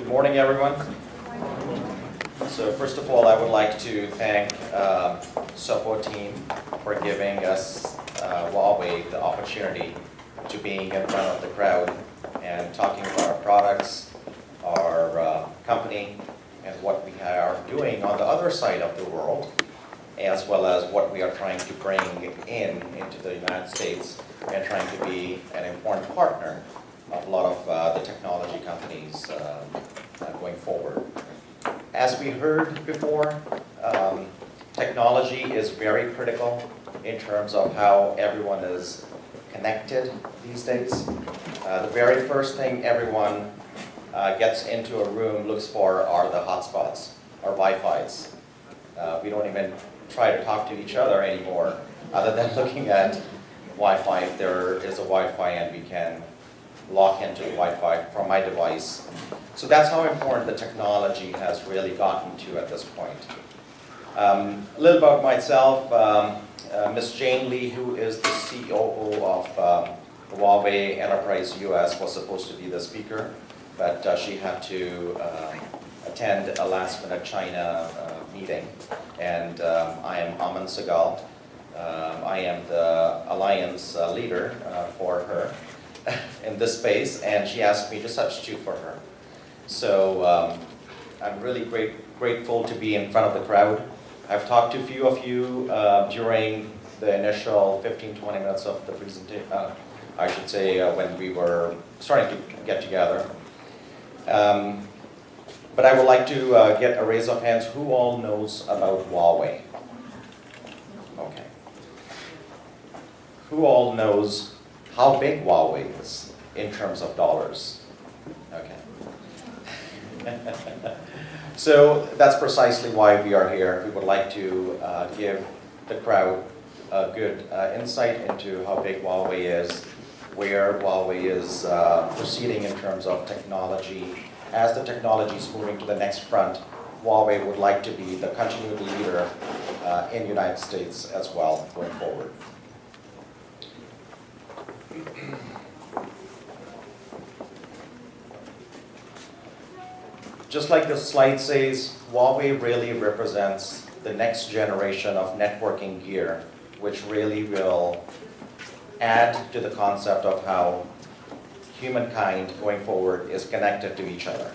morning, everyone. So first of all, I would like to thank Saupo team for giving us Huawei the opportunity to being in front of the crowd and talking about our products, our company, and what we are doing on the other side of the world, as well as what we are trying to bring into the United States and trying to be an important partner of a lot of the technology companies going forward. As we heard before, technology is very critical in terms of how everyone is connected these days. The very first thing everyone gets into a room looks for are the hotspots or Wi-Fis. We don't even try to talk to each other anymore other than looking at Wi-Fi. If there is a Wi-Fi and we can log into the Wi-Fi from my device. So that's how important the technology has really gotten to at this point. A little about myself. Ms. Jane Lee, who is the COO of Huawei Enterprise US, was supposed to be the speaker, but she had to attend a last-minute China meeting. And I am Aman Segal. I am the alliance leader for her in this space, and she asked me to substitute for her. So I'm really grateful to be in front of the crowd. I've talked to a few of you during the initial 15-20 minutes of the presentation, I should say, when we were starting to get together. But I would like to get a raise of hands. Who all knows about Huawei? Okay. Who all knows how big Huawei is in terms of dollars? Okay. So that's precisely why we are here. We would like to give the crowd a good insight into how big Huawei is, where Huawei is proceeding in terms of technology. As the technology is moving to the next front, Huawei would like to be the continued leader in the United States as well going forward. Just like the slide says, Huawei really represents the next generation of networking gear, which really will add to the concept of how humankind going forward is connected to each other.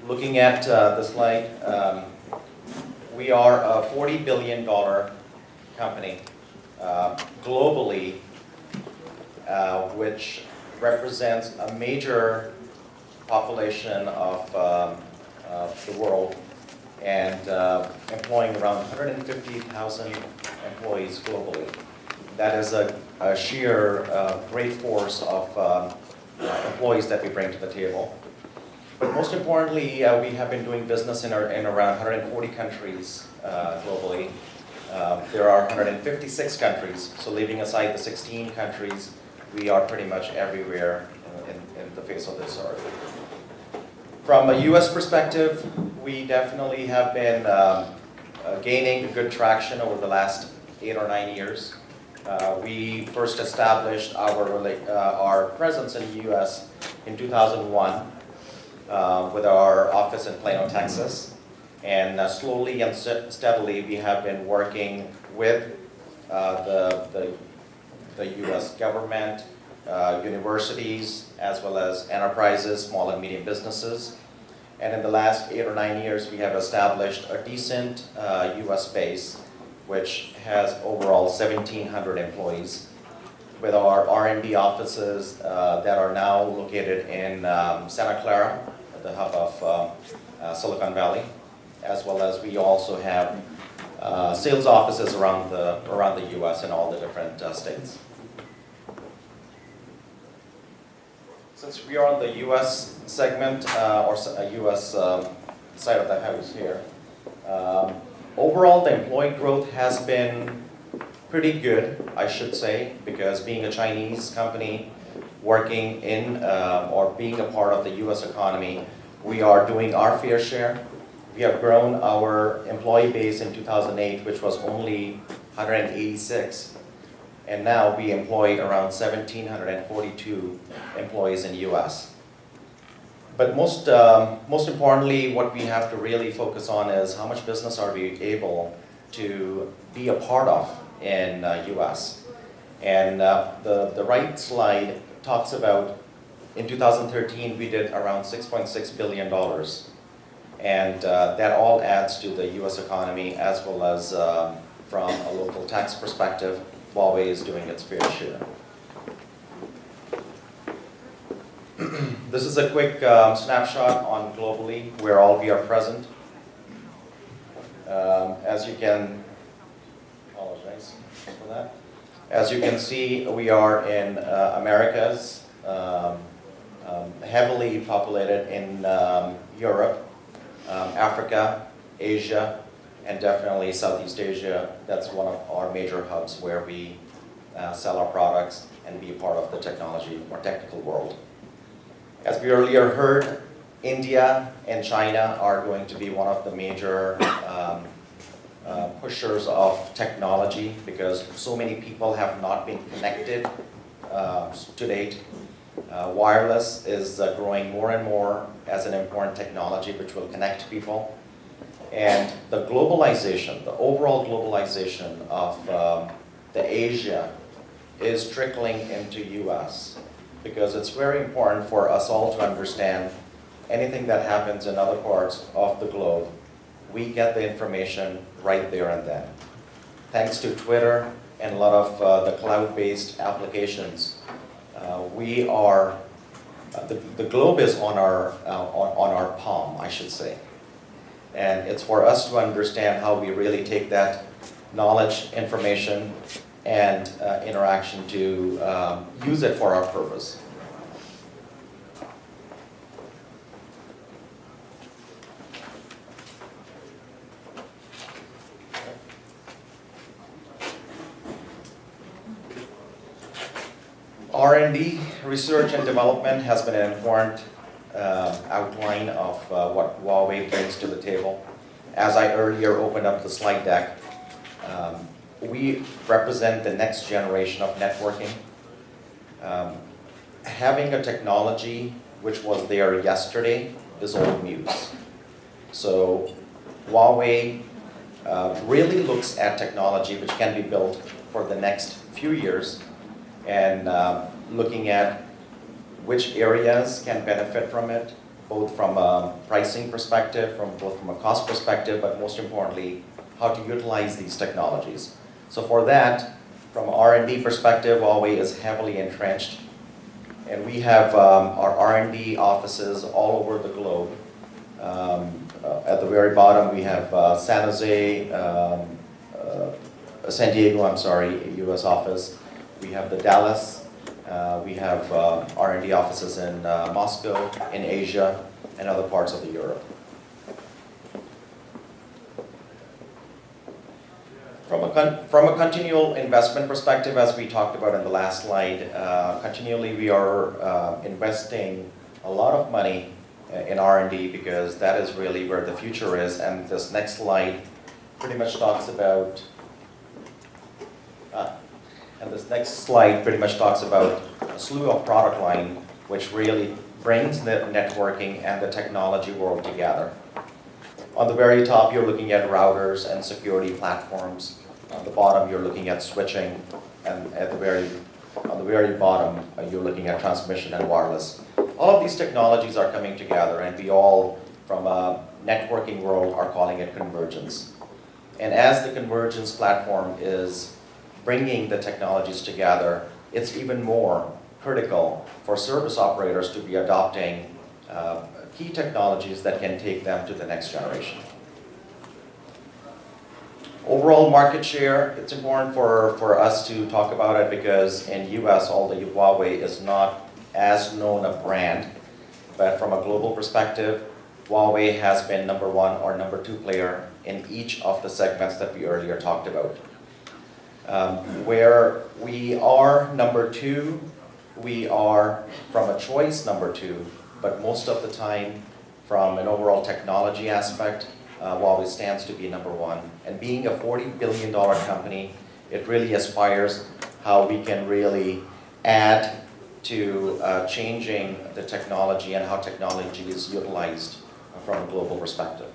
Looking at the slide, we are a $40 billion company globally, which represents a major population of the world and employing around 150,000 employees globally. That is a sheer great force of employees that we bring to the table. But most importantly, we have been doing business in around 140 countries globally. There are 156 countries, so leaving aside the 16 countries, we are pretty much everywhere in the face of this earth. From a U.S. perspective, we definitely have been gaining good traction over the last 8 or 9 years. We first established our presence in the U.S. in 2001 with our office in Plano, Texas. And slowly and steadily, we have been working with the U.S. government, universities, as well as enterprises, small and medium businesses. And in the last 8 or 9 years, we have established a decent U.S. base, which has overall 1,700 employees, with our R&D offices that are now located in Santa Clara, the hub of Silicon Valley, as well as we also have sales offices around the U.S. in all the different states. Since we are on the U.S. segment, or U.S. side of the house here, overall the employee growth has been pretty good, I should say, because being a Chinese company working in or being a part of the U.S. economy, we are doing our fair share. We have grown our employee base in 2008, which was only 186. And now we employ around 1,742 employees in the U.S. But most importantly, what we have to really focus on is how much business are we able to be a part of in US. And the right slide talks about, in 2013, we did around $6.6 billion. And that all adds to the US economy, as well as from a local tax perspective, Huawei is doing its fair share. This is a quick snapshot on globally where all we are present. As you can, apologize for that. As you can see, we are in Americas, heavily populated in Europe, Africa, Asia, and definitely Southeast Asia. That's one of our major hubs where we sell our products and be a part of the technology or technical world. As we earlier heard, India and China are going to be one of the major pushers of technology, because so many people have not been connected to date. Wireless is growing more and more as an important technology which will connect people. And the globalization, the overall globalization of the Asia is trickling into US, because it's very important for us all to understand anything that happens in other parts of the globe. We get the information right there and then. Thanks to Twitter and a lot of the cloud-based applications, the globe is on our palm, I should say. And it's for us to understand how we really take that knowledge, information, and interaction to use it for our purpose. R&D, research and development, has been an important outline of what Huawei brings to the table. As I earlier opened up the slide deck, we represent the next generation of networking. Having a technology which was there yesterday is old news. So Huawei really looks at technology which can be built for the next few years, and looking at which areas can benefit from it, both from a pricing perspective, both from a cost perspective, but most importantly, how to utilize these technologies. So for that, from R&D perspective, Huawei is heavily entrenched, and we have our R&D offices all over the globe. At the very bottom, we have San Diego, US office. We have the Dallas. We have R&D offices in Moscow, in Asia, and other parts of Europe. From a continual investment perspective, as we talked about in the last slide, continually we are investing a lot of money in R&D, because that is really where the future is. And this next slide pretty much talks about a slew of product line which really brings the networking and the technology world together. On the very top, you're looking at routers and security platforms. On the bottom, you're looking at switching, and on the very bottom, you're looking at transmission and wireless. All of these technologies are coming together, and we all, from a networking world, are calling it convergence. And as the convergence platform is bringing the technologies together, it's even more critical for service operators to be adopting key technologies that can take them to the next generation. Overall market share, it's important for us to talk about it, because in US, although Huawei is not as known a brand, but from a global perspective, Huawei has been number one or number two player in each of the segments that we earlier talked about. Where we are number two, we are from a choice number two, but most of the time from an overall technology aspect, Huawei stands to be number one. And being a $40 billion company, it really aspires how we can really add to changing the technology and how technology is utilized from a global perspective.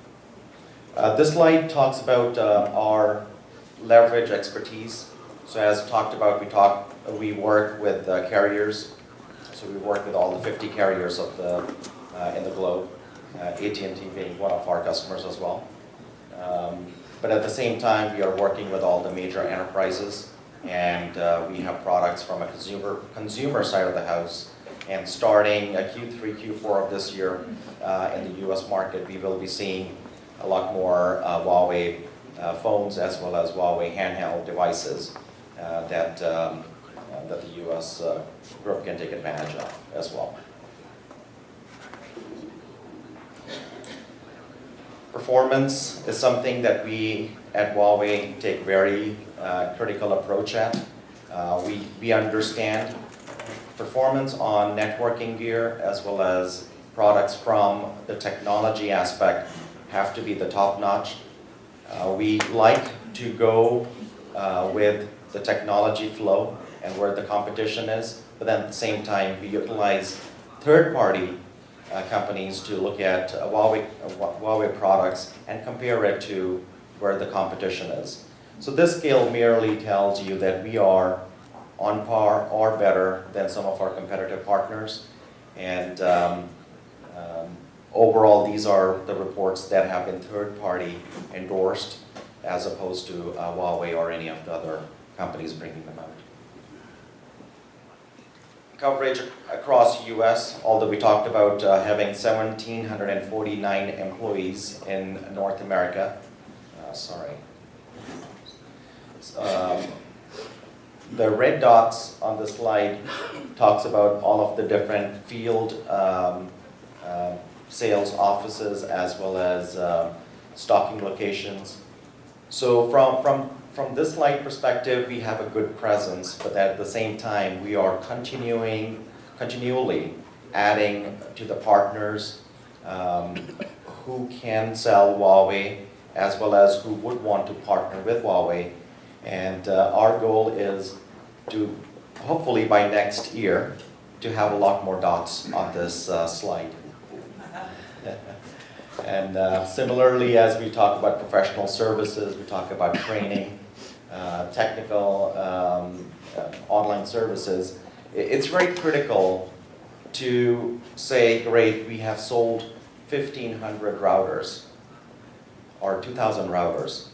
This slide talks about our leverage expertise. So as talked about, we work with carriers. So we work with all the 50 carriers of in the globe, AT&T being one of our customers as well. But at the same time, we are working with all the major enterprises, and we have products from a consumer side of the house. And starting Q3, Q4 of this year in the US market, we will be seeing a lot more Huawei phones as well as Huawei handheld devices that the US group can take advantage of as well. Performance is something that we at Huawei take very critical approach at. We understand performance on networking gear as well as products from the technology aspect have to be the top notch. We like to go with the technology flow and where the competition is, but then at the same time we utilize third-party companies to look at Huawei products and compare it to where the competition is. So this scale merely tells you that we are on par or better than some of our competitive partners. And overall, these are the reports that have been third-party endorsed as opposed to Huawei or any of the other companies bringing them out. Coverage across US, although we talked about having 1,749 employees in North America. The red dots on the slide talks about all of the different field sales offices as well as stocking locations. So from this slide perspective, we have a good presence, but at the same time, we are continually adding to the partners who can sell Huawei as well as who would want to partner with Huawei. And our goal is to, hopefully by next year, to have a lot more dots on this slide. And similarly, as we talk about professional services, we talk about training, technical online services, it's very critical to say, great, we have sold 1,500 routers or 2,000 routers.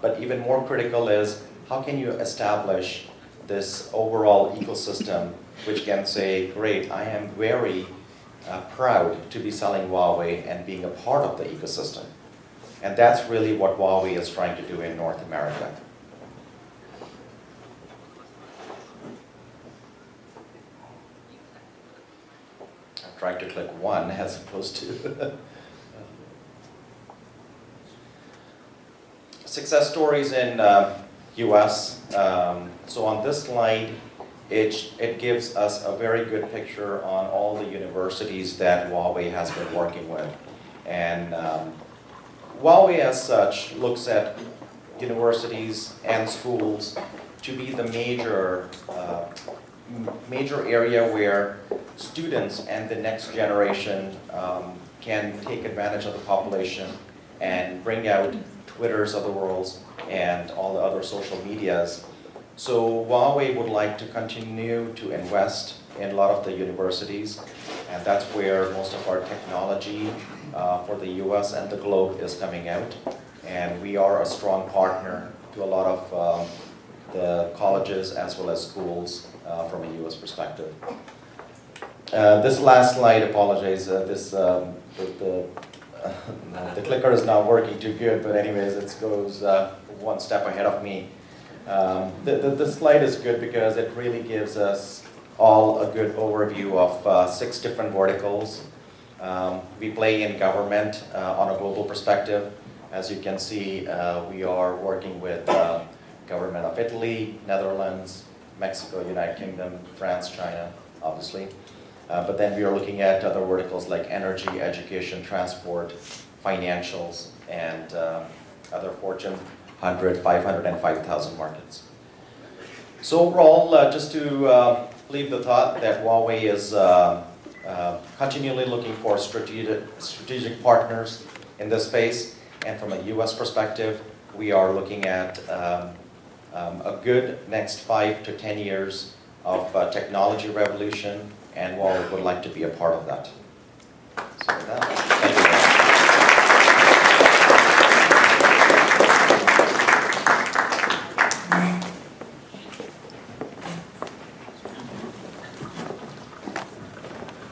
But even more critical is, how can you establish this overall ecosystem which can say, great, I am very proud to be selling Huawei and being a part of the ecosystem. And that's really what Huawei is trying to do in North America. I'm trying to click one as opposed to success stories in US. So on this slide, it gives us a very good picture on all the universities that Huawei has been working with. And Huawei as such looks at universities and schools to be the major area where students and the next generation can take advantage of the population and bring out Twitters of the world and all the other social medias. So Huawei would like to continue to invest in a lot of the universities, and that's where most of our technology for the US and the globe is coming out. And we are a strong partner to a lot of the colleges as well as schools from a US perspective. This last slide, apologize, the clicker is not working too good, but anyways, it goes one step ahead of me. This slide is good because it really gives us all a good overview of 6 different verticals. We play in government on a global perspective. As you can see, we are working with government of Italy, Netherlands, Mexico, United Kingdom, France, China, obviously. But then we are looking at other verticals like energy, education, transport, financials, and other Fortune 100, 500, and 5,000 markets. So overall, just to believe the thought that Huawei is continually looking for strategic partners in this space, and from a U.S. perspective, we are looking at a good next 5 to 10 years of technology revolution, and Huawei would like to be a part of that. So with that, thank you.